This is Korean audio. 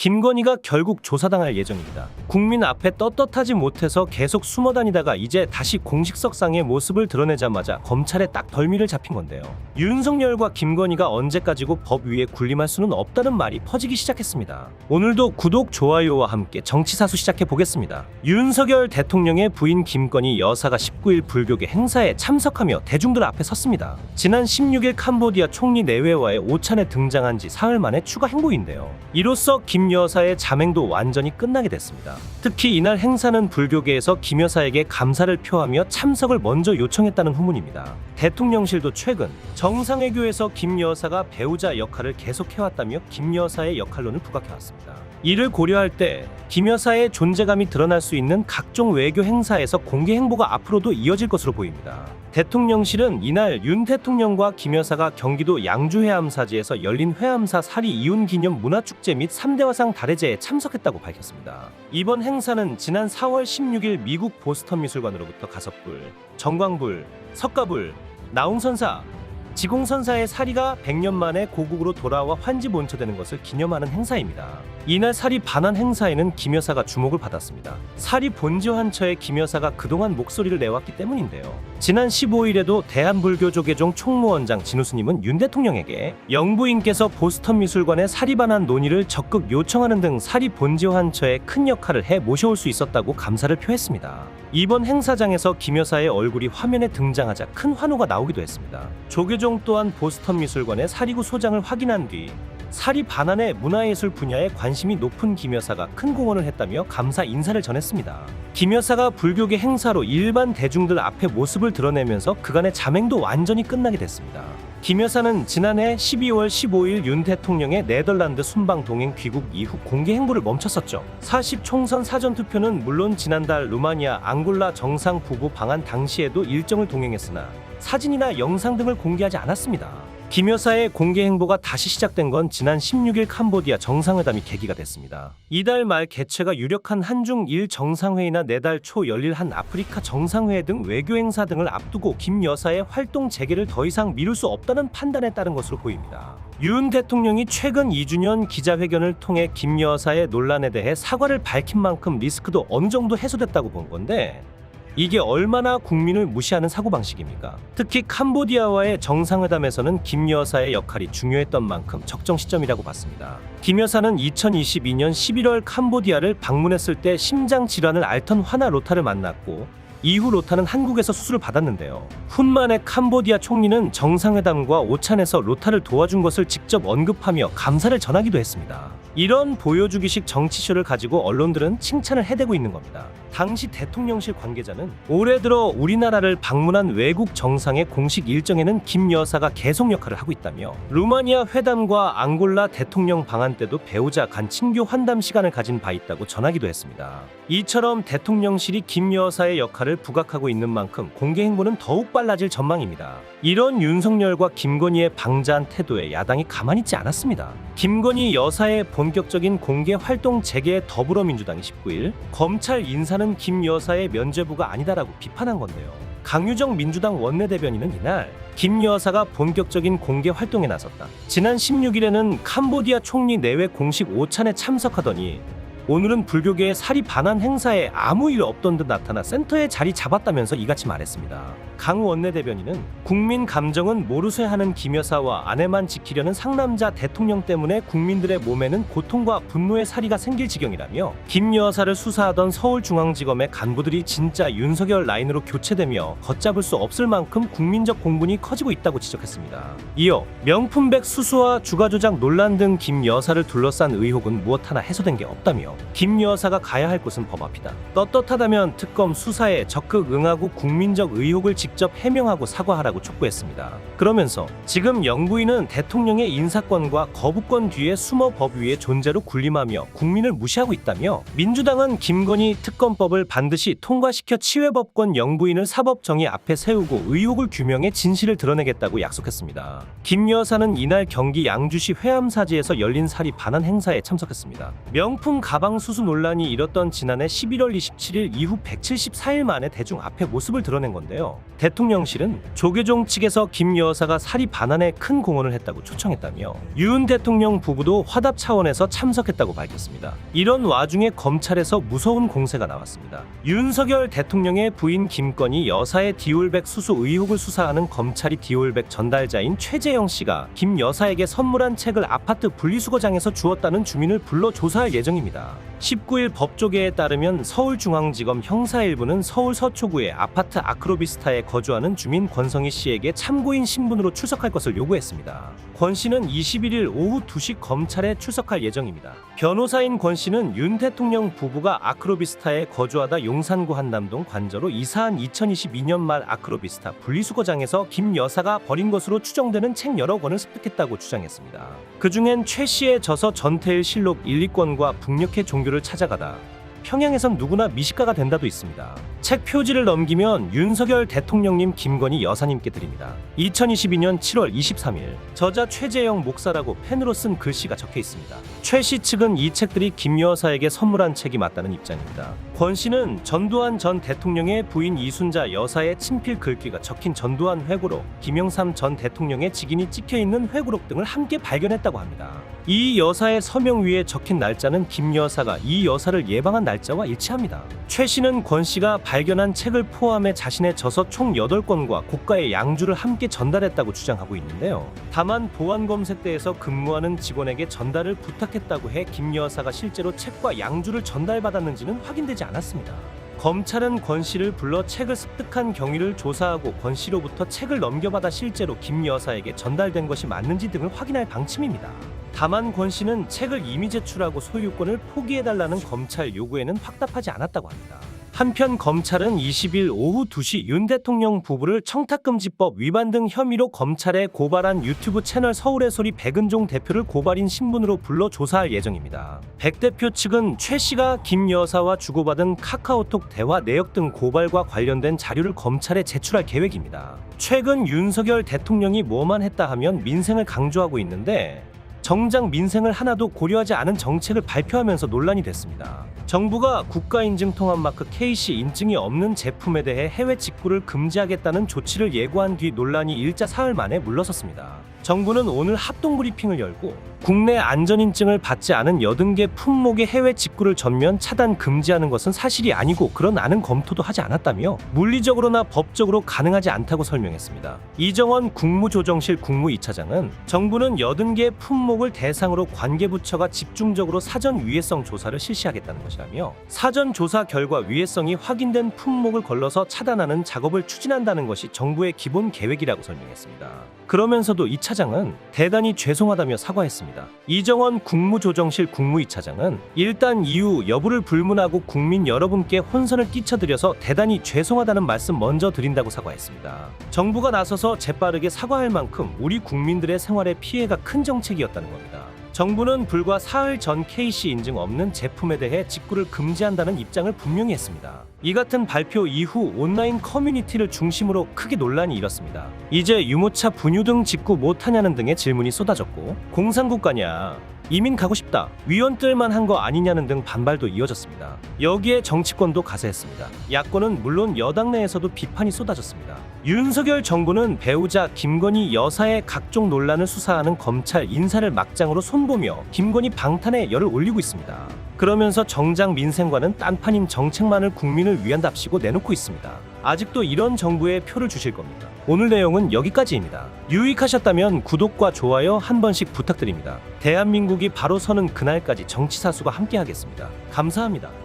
김건희가 결국 조사당할 예정입니다. 국민 앞에 떳떳하지 못해서 계속 숨어 다니다가 이제 다시 공식석상의 모습을 드러내자마자 검찰에 딱 덜미를 잡힌 건데요. 윤석열과 김건희가 언제까지고 법 위에 군림할 수는 없다는 말이 퍼지기 시작했습니다. 오늘도 구독, 좋아요와 함께 정치사수 시작해 보겠습니다. 윤석열 대통령의 부인 김건희 여사가 19일 불교계 행사에 참석하며 대중들 앞에 섰습니다. 지난 16일 캄보디아 총리 내외와의 오찬에 등장한 지 사흘 만에 추가 행보인데요. 이로써 김 여사의 자맹도 완전히 끝나게 됐습니다. 특히 이날 행사는 불교계에서 김 여사에게 감사를 표하며 참석을 먼저 요청했다는 후문입니다. 대통령실도 최근 정상외교에서 김 여사가 배우자 역할을 계속해왔다며 김 여사의 역할론을 부각해왔습니다. 이를 고려할 때 김 여사의 존재감이 드러날 수 있는 각종 외교 행사에서 공개 행보가 앞으로도 이어질 것으로 보입니다. 대통령실은 이날 윤 대통령과 김 여사가 경기도 양주 해암사지에서 열린 해암사 사리 이혼 기념 문화축제 및 3대 화상 달해제에 참석했다고 밝혔습니다. 이번 행사는 지난 4월 16일 미국 보스턴 미술관으로부터 가섭불, 정광불, 석가불, 나홍선사, 지공선사의 사리가 100년 만에 고국으로 돌아와 환지 본처되는 것을 기념하는 행사입니다. 이날 사리 반환 행사에는 김 여사가 주목을 받았습니다. 사리 본지 환처에 김 여사가 그동안 목소리를 내왔기 때문인데요. 지난 15일에도 대한불교조계종 총무원장 진우스님은 윤 대통령에게 영부인께서 보스턴 미술관의 사리 반환 논의를 적극 요청하는 등 사리 본지 환처에 큰 역할을 해 모셔올 수 있었다고 감사를 표했습니다. 이번 행사장에서 김 여사의 얼굴이 화면에 등장하자 큰 환호가 나오기도 했습니다. 조계종 또한 보스턴 미술관의 사리구 소장을 확인한 뒤 사리 반환의 문화예술 분야에 관심이 높은 김 여사가 큰 공헌을 했다며 감사 인사를 전했습니다. 김 여사가 불교계 행사로 일반 대중들 앞에 모습을 드러내면서 그간의 자맹도 완전히 끝나게 됐습니다. 김 여사는 지난해 12월 15일 윤 대통령의 네덜란드 순방 동행 귀국 이후 공개 행보를 멈췄었죠. 40 총선 사전투표는 물론 지난달 루마니아 앙골라 정상 부부 방한 당시에도 일정을 동행했으나 사진이나 영상 등을 공개하지 않았습니다. 김 여사의 공개 행보가 다시 시작된 건 지난 16일 캄보디아 정상회담이 계기가 됐습니다. 이달 말 개최가 유력한 한중 1 정상회의나 내달 초 열릴 한 아프리카 정상회의 등 외교 행사 등을 앞두고 김 여사의 활동 재개를 더 이상 미룰 수 없다는 판단에 따른 것으로 보입니다. 윤 대통령이 최근 2주년 기자회견을 통해 김 여사의 논란에 대해 사과를 밝힌 만큼 리스크도 어느 정도 해소됐다고 본 건데 이게 얼마나 국민을 무시하는 사고방식입니까? 특히 캄보디아와의 정상회담에서는 김 여사의 역할이 중요했던 만큼 적정 시점이라고 봤습니다. 김 여사는 2022년 11월 캄보디아를 방문했을 때 심장질환을 앓던 화나 로타를 만났고 이후 로타는 한국에서 수술을 받았는데요. 훗만에 캄보디아 총리는 정상회담과 오찬에서 로타를 도와준 것을 직접 언급하며 감사를 전하기도 했습니다. 이런 보여주기식 정치쇼를 가지고 언론들은 칭찬을 해대고 있는 겁니다. 당시 대통령실 관계자는 올해 들어 우리나라를 방문한 외국 정상의 공식 일정에는 김 여사가 계속 역할을 하고 있다며 루마니아 회담과 앙골라 대통령 방한 때도 배우자 간 친교 환담 시간을 가진 바 있다고 전하기도 했습니다. 이처럼 대통령실이 김 여사의 역할을 부각하고 있는 만큼 공개 행보는 더욱 빨라질 전망입니다. 이런 윤석열과 김건희의 방자한 태도에 야당이 가만히 있지 않았습니다. 김건희 여사의 본격적인 공개 활동 재개에 더불어민주당이 19일 검찰 인사는 김 여사의 면죄부가 아니다라고 비판한 건데요. 강유정 민주당 원내대변인은 이날 김 여사가 본격적인 공개 활동에 나섰다. 지난 16일에는 캄보디아 총리 내외 공식 오찬에 참석하더니 오늘은 불교계의 사리 반환 행사에 아무 일 없던 듯 나타나 센터에 자리 잡았다면서 이같이 말했습니다. 강 원내대변인은 국민 감정은 모르쇠하는 김 여사와 아내만 지키려는 상남자 대통령 때문에 국민들의 몸에는 고통과 분노의 사리가 생길 지경이라며 김 여사를 수사하던 서울중앙지검의 간부들이 진짜 윤석열 라인으로 교체되며 걷잡을 수 없을 만큼 국민적 공분이 커지고 있다고 지적했습니다. 이어 명품백 수수와 주가조작 논란 등 김 여사를 둘러싼 의혹은 무엇 하나 해소된 게 없다며 김 여사가 가야 할 곳은 법 앞이다. 떳떳하다면 특검 수사에 적극 응하고 국민적 의혹을 직접 해명하고 사과하라고 촉구했습니다. 그러면서 지금 영부인은 대통령의 인사권과 거부권 뒤에 숨어 법 위의 존재로 군림하며 국민을 무시하고 있다며 민주당은 김건희 특검법을 반드시 통과시켜 치외법권 영부인을 사법정의 앞에 세우고 의혹을 규명해 진실을 드러내겠다고 약속했습니다. 김 여사는 이날 경기 양주시 회암사지에서 열린 사리 반환 행사에 참석했습니다. 명품 가방 수수 논란이 일었던 지난해 11월 27일 이후 174일 만에 대중 앞에 모습을 드러낸 건데요. 대통령실은 조계종 측에서 김 여사가 사리 반환에 큰 공헌을 했다고 초청했다며 윤 대통령 부부도 화답 차원에서 참석했다고 밝혔습니다. 이런 와중에 검찰에서 무서운 공세가 나왔습니다. 윤석열 대통령의 부인 김건희 여사의 디올백 수수 의혹을 수사하는 검찰이 디올백 전달자인 최재형 씨가 김 여사에게 선물한 책을 아파트 분리수거장에서 주었다는 주민을 불러 조사할 예정입니다. 19일 법조계에 따르면 서울중앙지검 형사 1부는 서울 서초구의 아파트 아크로비스타에 거주하는 주민 권성희 씨에게 참고인 신분으로 출석할 것을 요구했습니다. 권 씨는 21일 오후 2시 검찰에 출석할 예정입니다. 변호사인 권 씨는 윤 대통령 부부가 아크로비스타에 거주하다 용산구 한남동 관저로 이사한 2022년 말 아크로비스타 분리수거장에서 김 여사가 버린 것으로 추정되는 책 여러 권을 습득했다고 주장했습니다. 그중엔 최 씨의 저서 전태일 실록 1, 2권과 북녘의 종교를 찾아가다 평양에선 누구나 미식가가 된다도 있습니다. 책 표지를 넘기면 윤석열 대통령님 김건희 여사님께 드립니다. 2022년 7월 23일 저자 최재영 목사라고 펜으로 쓴 글씨가 적혀 있습니다. 최 씨 측은 이 책들이 김 여사에게 선물한 책이 맞다는 입장입니다. 권 씨는 전두환 전 대통령의 부인 이순자 여사의 친필 글귀가 적힌 전두환 회고록, 김영삼 전 대통령의 직인이 찍혀있는 회고록 등을 함께 발견했다고 합니다. 이 여사의 서명 위에 적힌 날짜는 김 여사가 이 여사를 예방한 날짜와 일치합니다. 최 씨는 권 씨가 발견한 책을 포함해 자신의 저서 총 8권과 고가의 양주를 함께 전달했다고 주장하고 있는데요. 다만 보안검색대에서 근무하는 직원에게 전달을 부탁했다고 해 김 여사가 실제로 책과 양주를 전달받았는지는 확인되지 않았습니다. 검찰은 권 씨를 불러 책을 습득한 경위를 조사하고 권 씨로부터 책을 넘겨받아 실제로 김 여사에게 전달된 것이 맞는지 등을 확인할 방침입니다. 다만 권 씨는 책을 이미 제출하고 소유권을 포기해달라는 검찰 요구에는 확답하지 않았다고 합니다. 한편 검찰은 20일 오후 2시 윤 대통령 부부를 청탁금지법 위반 등 혐의로 검찰에 고발한 유튜브 채널 서울의 소리 백은종 대표를 고발인 신분으로 불러 조사할 예정입니다. 백 대표 측은 최 씨가 김 여사와 주고받은 카카오톡 대화 내역 등 고발과 관련된 자료를 검찰에 제출할 계획입니다. 최근 윤석열 대통령이 뭐만 했다 하면 민생을 강조하고 있는데 정작 민생을 하나도 고려하지 않은 정책을 발표하면서 논란이 됐습니다. 정부가 국가인증통합마크 KC 인증이 없는 제품에 대해 해외 직구를 금지하겠다는 조치를 예고한 뒤 논란이 일자 사흘 만에 물러섰습니다. 정부는 오늘 합동브리핑을 열고 국내 안전인증을 받지 않은 80개 품목의 해외 직구를 전면 차단 금지하는 것은 사실이 아니고 그런 안은 검토도 하지 않았다며 물리적으로나 법적으로 가능하지 않다고 설명했습니다. 이정원 국무조정실 국무 2차장은 정부는 80개 품목을 대상으로 관계부처가 집중적으로 사전 위해성 조사를 실시하겠다는 것이라며 사전 조사 결과 위해성이 확인된 품목을 걸러서 차단하는 작업을 추진한다는 것이 정부의 기본 계획이라고 설명했습니다. 그러면서도 2차장은 대단히 죄송하다며 사과했습니다. 이정원 국무조정실 국무 2차장은 일단 이유 여부를 불문하고 국민 여러분께 혼선을 끼쳐드려서 대단히 죄송하다는 말씀 먼저 드린다고 사과했습니다. 정부가 나서서 재빠르게 사과할 만큼 우리 국민들의 생활에 피해가 큰 정책이었다는 겁니다. 정부는 불과 사흘 전 KC 인증 없는 제품에 대해 직구를 금지한다는 입장을 분명히 했습니다. 이 같은 발표 이후 온라인 커뮤니티를 중심으로 크게 논란이 일었습니다. 이제 유모차 분유 등 직구 못하냐는 등의 질문이 쏟아졌고 공산국가냐, 이민 가고 싶다, 위원 뜰만 한 거 아니냐는 등 반발도 이어졌습니다. 여기에 정치권도 가세했습니다. 야권은 물론 여당 내에서도 비판이 쏟아졌습니다. 윤석열 정부는 배우자 김건희 여사의 각종 논란을 수사하는 검찰 인사를 막장으로 손보며 김건희 방탄에 열을 올리고 있습니다. 그러면서 정작 민생과는 딴판인 정책만을 국민을 위한답시고 내놓고 있습니다. 아직도 이런 정부에 표를 주실 겁니까? 오늘 내용은 여기까지입니다. 유익하셨다면 구독과 좋아요 한 번씩 부탁드립니다. 대한민국이 바로 서는 그날까지 정치사수가 함께하겠습니다. 감사합니다.